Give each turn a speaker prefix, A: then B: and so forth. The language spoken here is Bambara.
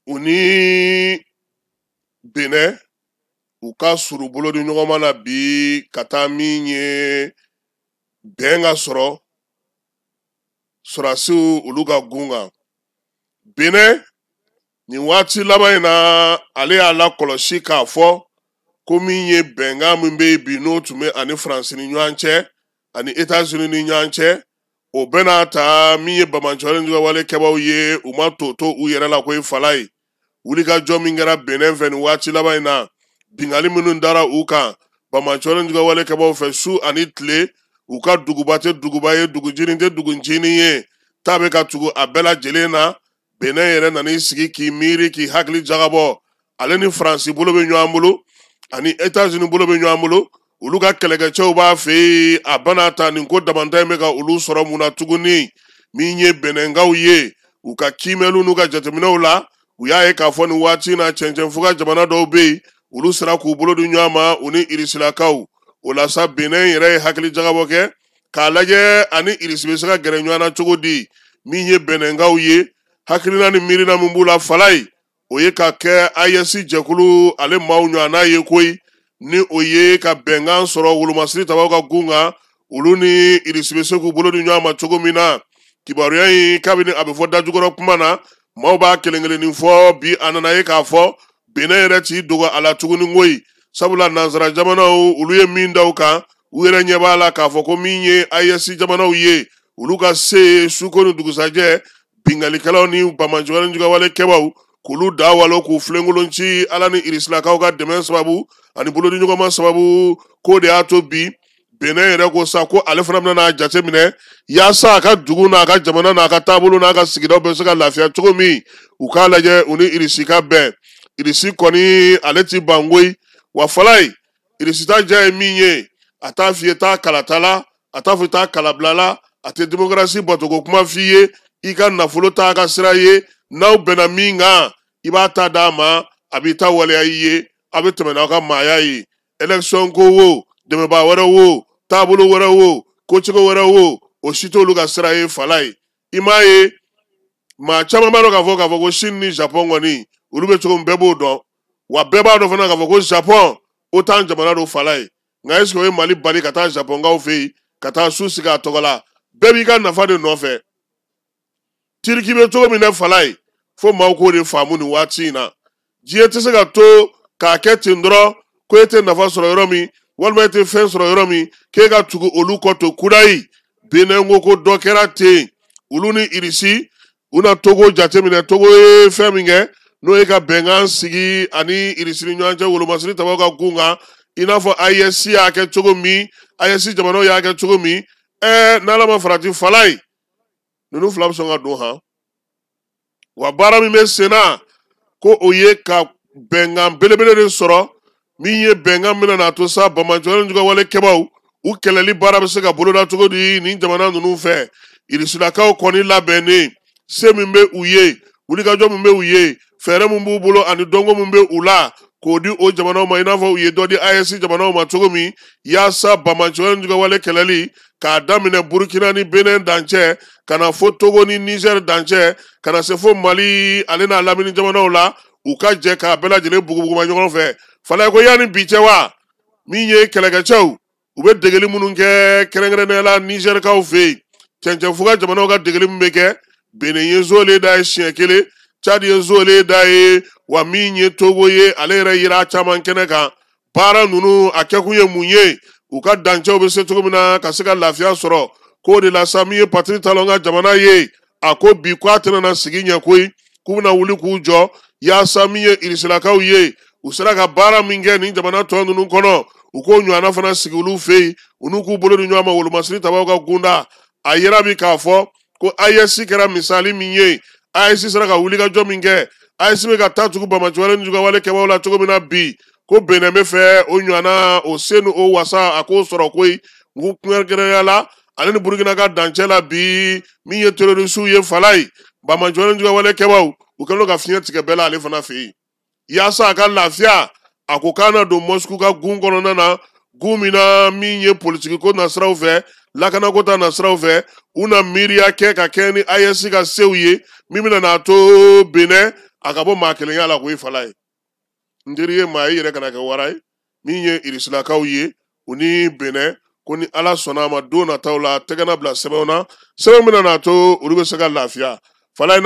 A: u ni Benin u ka suru bolo di ɲɔgɔn ma na bi ka taa min ye bɛn ka sɔrɔ sɔrɔdasiw olu ka gun kan. Benin nin waati laban in na ale y'a lakɔlɔsi k'a fɔ ko min ye bɛnkan min bɛ yen bi n'o tun bɛ ani Faransi ni ɲɔgɔn cɛ ani Etats-Unis ni ɲɔgɔn cɛ o bɛɛ n'a ta min ye Bamajɔlen ka walekɛbaw ye u ma to u yɛrɛ la ko ye fala ye. Wulikajɔ min kɛra Benin fɛ nin waati laban in na bingali minnu dara u kan Bamajɔlen ka walekɛbaw fɛ su ani tile u ka duguba tɛ duguba ye dugujinin tɛ dugujinin ye taa bɛ ka tugu a bɛɛ lajɛlen na. Benin yɛrɛ nan'i sigi k'i miiri k'i hakili jagabɔ ale ni Faransi bolo bɛ ɲɔgɔn bolo ani Etats-Unis bolo bɛ ɲɔgɔn bolo olu ka kɛlɛkɛcɛw b'a fɛ yen a bana ta nin ko damanta in bɛ ka olu sɔrɔ mun na tuguni min ye Beninkaw ye u ka kiimɛliw n'u ka jateminɛw la u y'a ye k'a fɔ nin waati in na cɛncɛnfuga jamana dɔw bɛ yen olu sera k'u bolo di ɲɔgɔn ma u ni Irisilakaw o la sa Benin yɛrɛ ye hakili jagabɔ kɛ k'a lajɛ ani Irisi bɛ se ka gɛrɛ ɲɔgɔn na cogo di min ye Beninkaw ye hakilina ni miirina min b'u la fala ye o ye ka kɛ AES jɛkulu ale maaw ɲɔgɔnna ye koyi ni o ye ka bɛnkan sɔrɔ wolomasiri tabaw ka gun kan olu ni Irisi bɛ se k'u bolo di ɲɔgɔn ma cogo min na kibaruya in kabini a bɛ fɔ dajukɔrɔ kuma na maaw b'a kelen kelennin fɔ bi a nana ye k'a fɔ Benin yɛrɛ t'i dogo a la tuguni koyi sabula nanzara jamanaw olu ye min da u kan u yɛrɛ ɲɛ b'a la k'a fɔ ko min ye AES jamanaw ye olu ka se suko ni dugusajɛ bingalikɛlaw ni Bamajɔlen ka walekɛbaw k'olu da walo k'u filenkolon ci ala ni Irisilakaw ka dɛmɛ sababu ani bolodi ɲɔgɔnma sababu ko de y'a to bi Benin yɛrɛ ko sa ko ale fana bɛna jate minɛ yaasa a ka dugu n'a ka jamana n'a ka taabolo n'a ka sigidaw bɛ se ka lafiya cogo min u k'a lajɛ u ni Irisi ka bɛn Irisi kɔni ale ti ban koyi wa fala ye Irisi ta diya ye min ye a t'a f'i ye taa kalata la a t'a fɔ i taa kalabila la a tɛ démocratie bɔtogo kuma f'i ye i ka nafolo t'a ka sira ye n'aw bɛnna min kan i b'a ta d'a ma a b'i ta waleya i ye a bɛ tɛmɛ n'aw ka maaya ye élection ko wo dɛmɛbaa wɛrɛ wo taabolo wɛrɛ wo kocogo wɛrɛ wo o si t'olu ka sira ye fala ye i m'a ye maa caman b'a dɔn k'a fɔ ko Chine ni Japon kɔni olu bɛ cogo min bɛɛ b'o dɔn wa bɛɛ b'a dɔn fana k'a fɔ ko Japon o t'an jamana don fala ye nka est-ce que o ye Mali bali ka taa Japonkaw fɛ yen ka taa su sigi a tɔgɔ la bɛɛ b'i ka nafa de nɔfɛ Tiriki bɛ cogo min na fala ye fo maaw k'o de faamu nin waati in na diɲɛ tɛ se ka to k'a kɛ ten dɔrɔn ko e tɛ nafa sɔrɔ yɔrɔ min walima e tɛ fɛn sɔrɔ yɔrɔ min k'e ka tugu olu kɔ to kudayi Benin ko ko dɔ kɛra ten olu ni Irisi u na Togo jateminɛ Togo ye fɛn min kɛ n'o ye ka bɛnkan sigi ani Irisi ni ɲɔgɔn cɛ wolomasiri tabaw ka gun kan i n'a fɔ AES y'a kɛ cogo min AES jamanaw y'a kɛ cogo min n'Ala ma farati fala ye ninnu fila bɛ sɔn ka don han wa baara min bɛ sen na ko o ye ka bɛnkan belebele de sɔrɔ min ye bɛnkan min na to sa Bamajɔlen ka walekɛbaw u kɛlɛli baara bɛ se ka boloda cogo di nin jamana ninnu fɛ Irisilakaw kɔni labɛnnen se min bɛ u ye wulikajɔ min bɛ u ye fɛɛrɛ min b'u bolo ani dɔnko min bɛ u la k'o di o jamanaw ma i n'a fɔ u ye dɔ di AES jamanaw ma cogo min yaasa Bamajɔlen ka wale kɛlɛli k'a daminɛ Burkina ni Benin dancɛ ka na fo Togo ni Niger dancɛ ka na se fo Mali ale n'a lamini jamanaw la u ka jɛ k'a bɛɛ lajɛlen bugubuguma ɲɔgɔn fɛ fala ko yanni bi cɛ wa min ye kɛlɛkɛcɛw u bɛ degeli minnu kɛ kɛrɛnkɛrɛnnenya la Nigerkaw fɛ yen cɛncɛnfuga jamanaw ka degeli min bɛ kɛ Benin ye zole da ye siɲɛ kelen Chad ye zole da ye wa min ye Togo ye ale yɛrɛ yira caman kɛnɛ kan baara ninnu a kɛkun ye mun ye u ka dancɛw bɛ se cogo min na ka se ka lafiya sɔrɔ k'o de la sa min ye Patiri Talon ka jamana ye a ko bi k'a tɛna sigi ɲɛ koyi k'u bɛna wuli k'u jɔ yaasa min ye Irisilakaw ye u sera ka baara min kɛ nin jamana tɔ ninnu kɔnɔ u k'o ɲɔgɔnna fana sigi olu fɛ yen u n'u k'u bolo di ɲɔgɔn ma wolomasiri tabaw ka gunda a yira bi k'a fɔ ko AES kɛra misali min ye AES sera ka wulikajɔ min kɛ AES bɛ ka taa tugu Bamajɔlen ka walekɛbaw la cogo min na bi ko Benin bɛ fɛ o ɲɔgɔnna o se ni o wasa a k'o sɔrɔ koyi u kɛrɛnkɛrɛnnenya la ale ni Burkina ka dancɛ la bi min ye terrorisiw ye fala ye Bamajɔlen ka walekɛbaw u kɛlen ka fiɲɛ tigɛ bɛɛ la ale fana fɛ yen yaasa a ka lafiya a ko k'a na don Moscou ka gun kɔnɔna na gun min na min ye politiki ko nasiraw fɛ lakanako ta nasiraw fɛ u na miiriya kɛ ka kɛ ni AES ka sew ye min bɛna n'a to Benin a ka bɔ maa kelen ya la k'o ye fala ye n teri ye maa ye yɛrɛ kana kɛ wara ye min ye irisilakaw ye u ni Benin ko ni Ala sɔnna a ma don nataw la tɛgɛ na bila sɛbɛnw na sɛbɛn min na n'a to olu bɛ se ka lafiya fala in